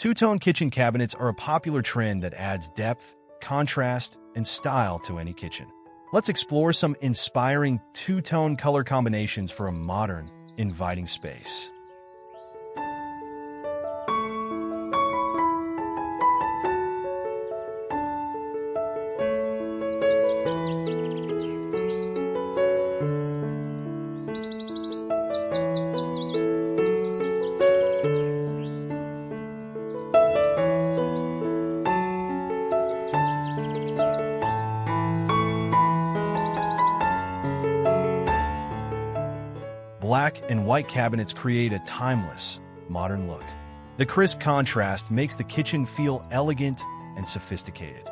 Two-tone kitchen cabinets are a popular trend that adds depth, contrast, and style to any kitchen. Let's explore some inspiring two-tone color combinations for a modern, inviting space. Black and white cabinets create a timeless, modern look. The crisp contrast makes the kitchen feel elegant and sophisticated.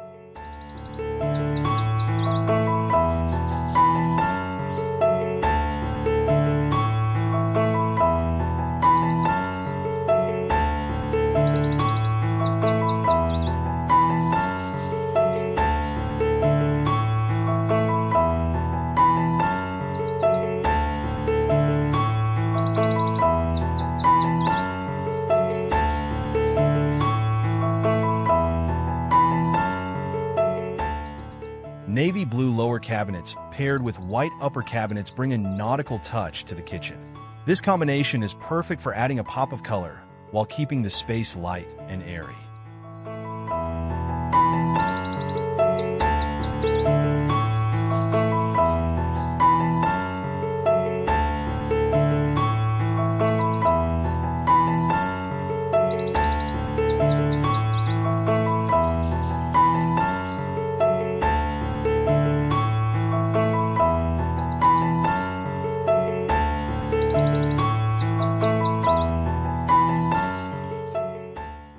Navy blue lower cabinets paired with white upper cabinets bring a nautical touch to the kitchen. This combination is perfect for adding a pop of color while keeping the space light and airy.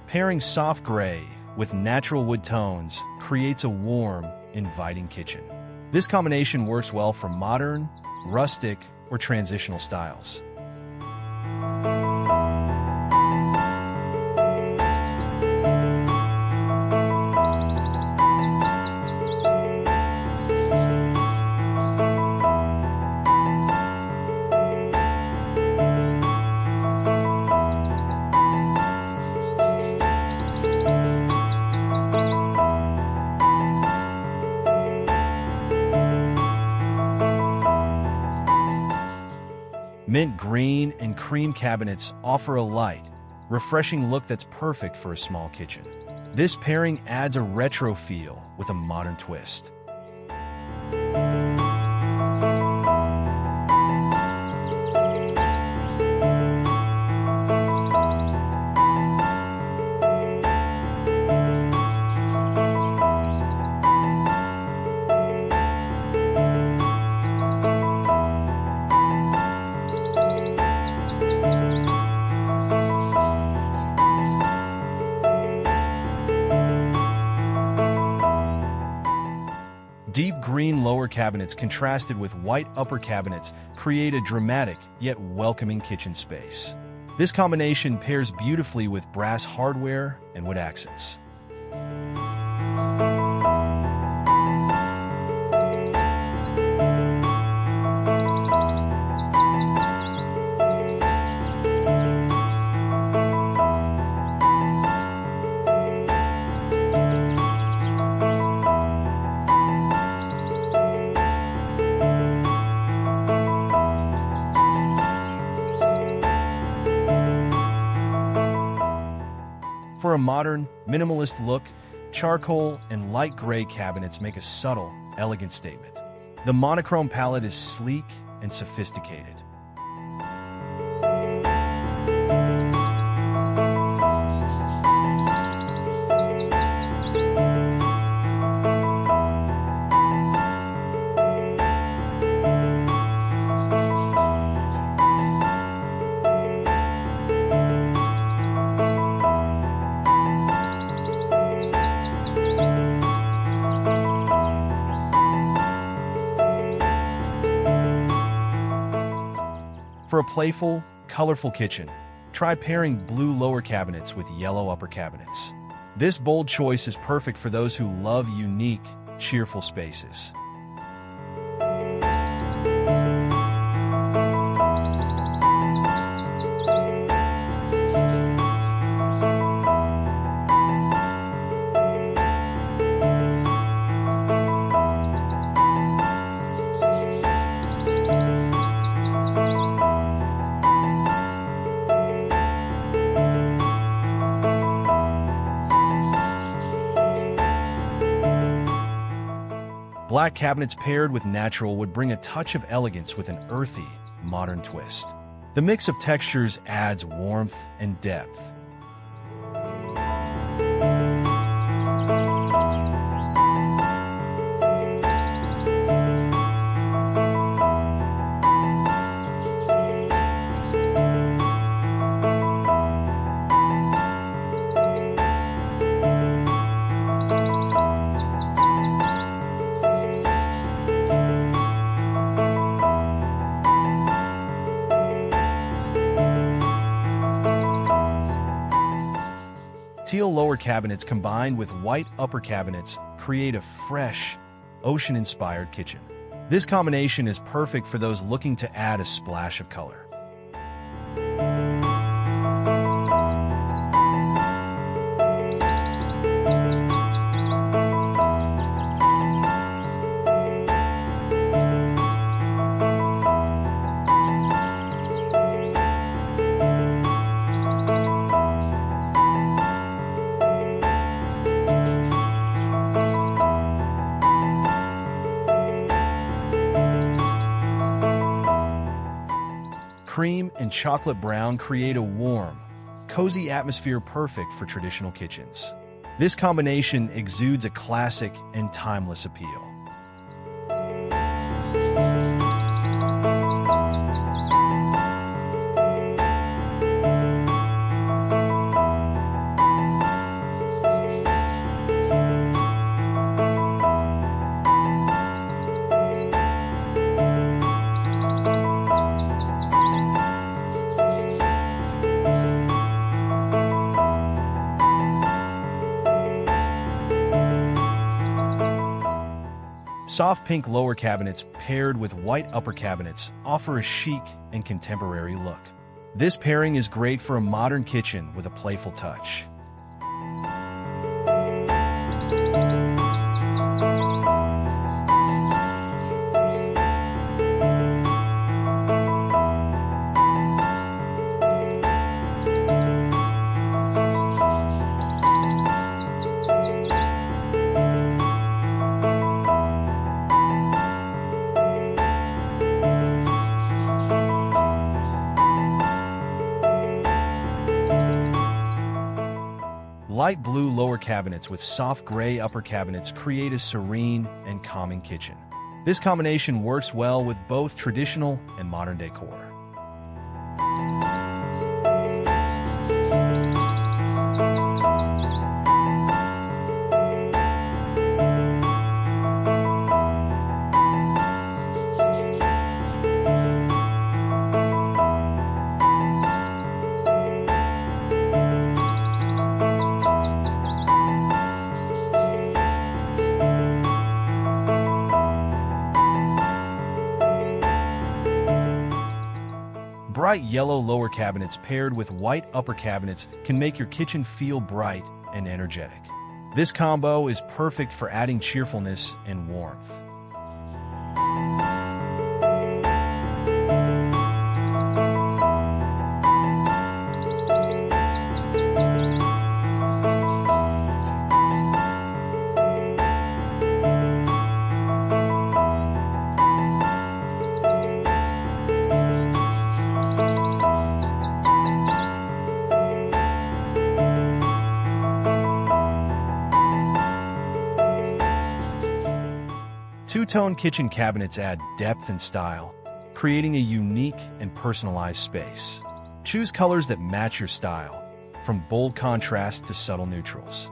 Pairing soft gray with natural wood tones creates a warm, inviting kitchen. This combination works well for modern, rustic, or transitional styles. Mint green and cream cabinets offer a light, refreshing look that's perfect for a small kitchen. This pairing adds a retro feel with a modern twist. Deep green lower cabinets contrasted with white upper cabinets create a dramatic yet welcoming kitchen space. This combination pairs beautifully with brass hardware and wood accents. For a modern, minimalist look, charcoal and light gray cabinets make a subtle, elegant statement. The monochrome palette is sleek and sophisticated. For a playful, colorful kitchen, try pairing blue lower cabinets with yellow upper cabinets. This bold choice is perfect for those who love unique, cheerful spaces. Black cabinets paired with natural wood bring a touch of elegance with an earthy, modern twist. The mix of textures adds warmth and depth. Teal lower cabinets combined with white upper cabinets create a fresh, ocean-inspired kitchen. This combination is perfect for those looking to add a splash of color. Cream and chocolate brown create a warm, cozy atmosphere perfect for traditional kitchens. This combination exudes a classic and timeless appeal. Soft pink lower cabinets paired with white upper cabinets offer a chic and contemporary look. This pairing is great for a modern kitchen with a playful touch. Light blue lower cabinets with soft gray upper cabinets create a serene and calming kitchen. This combination works well with both traditional and modern decor. Bright yellow lower cabinets paired with white upper cabinets can make your kitchen feel bright and energetic. This combo is perfect for adding cheerfulness and warmth. Two-tone kitchen cabinets add depth and style, creating a unique and personalized space. Choose colors that match your style, from bold contrast to subtle neutrals.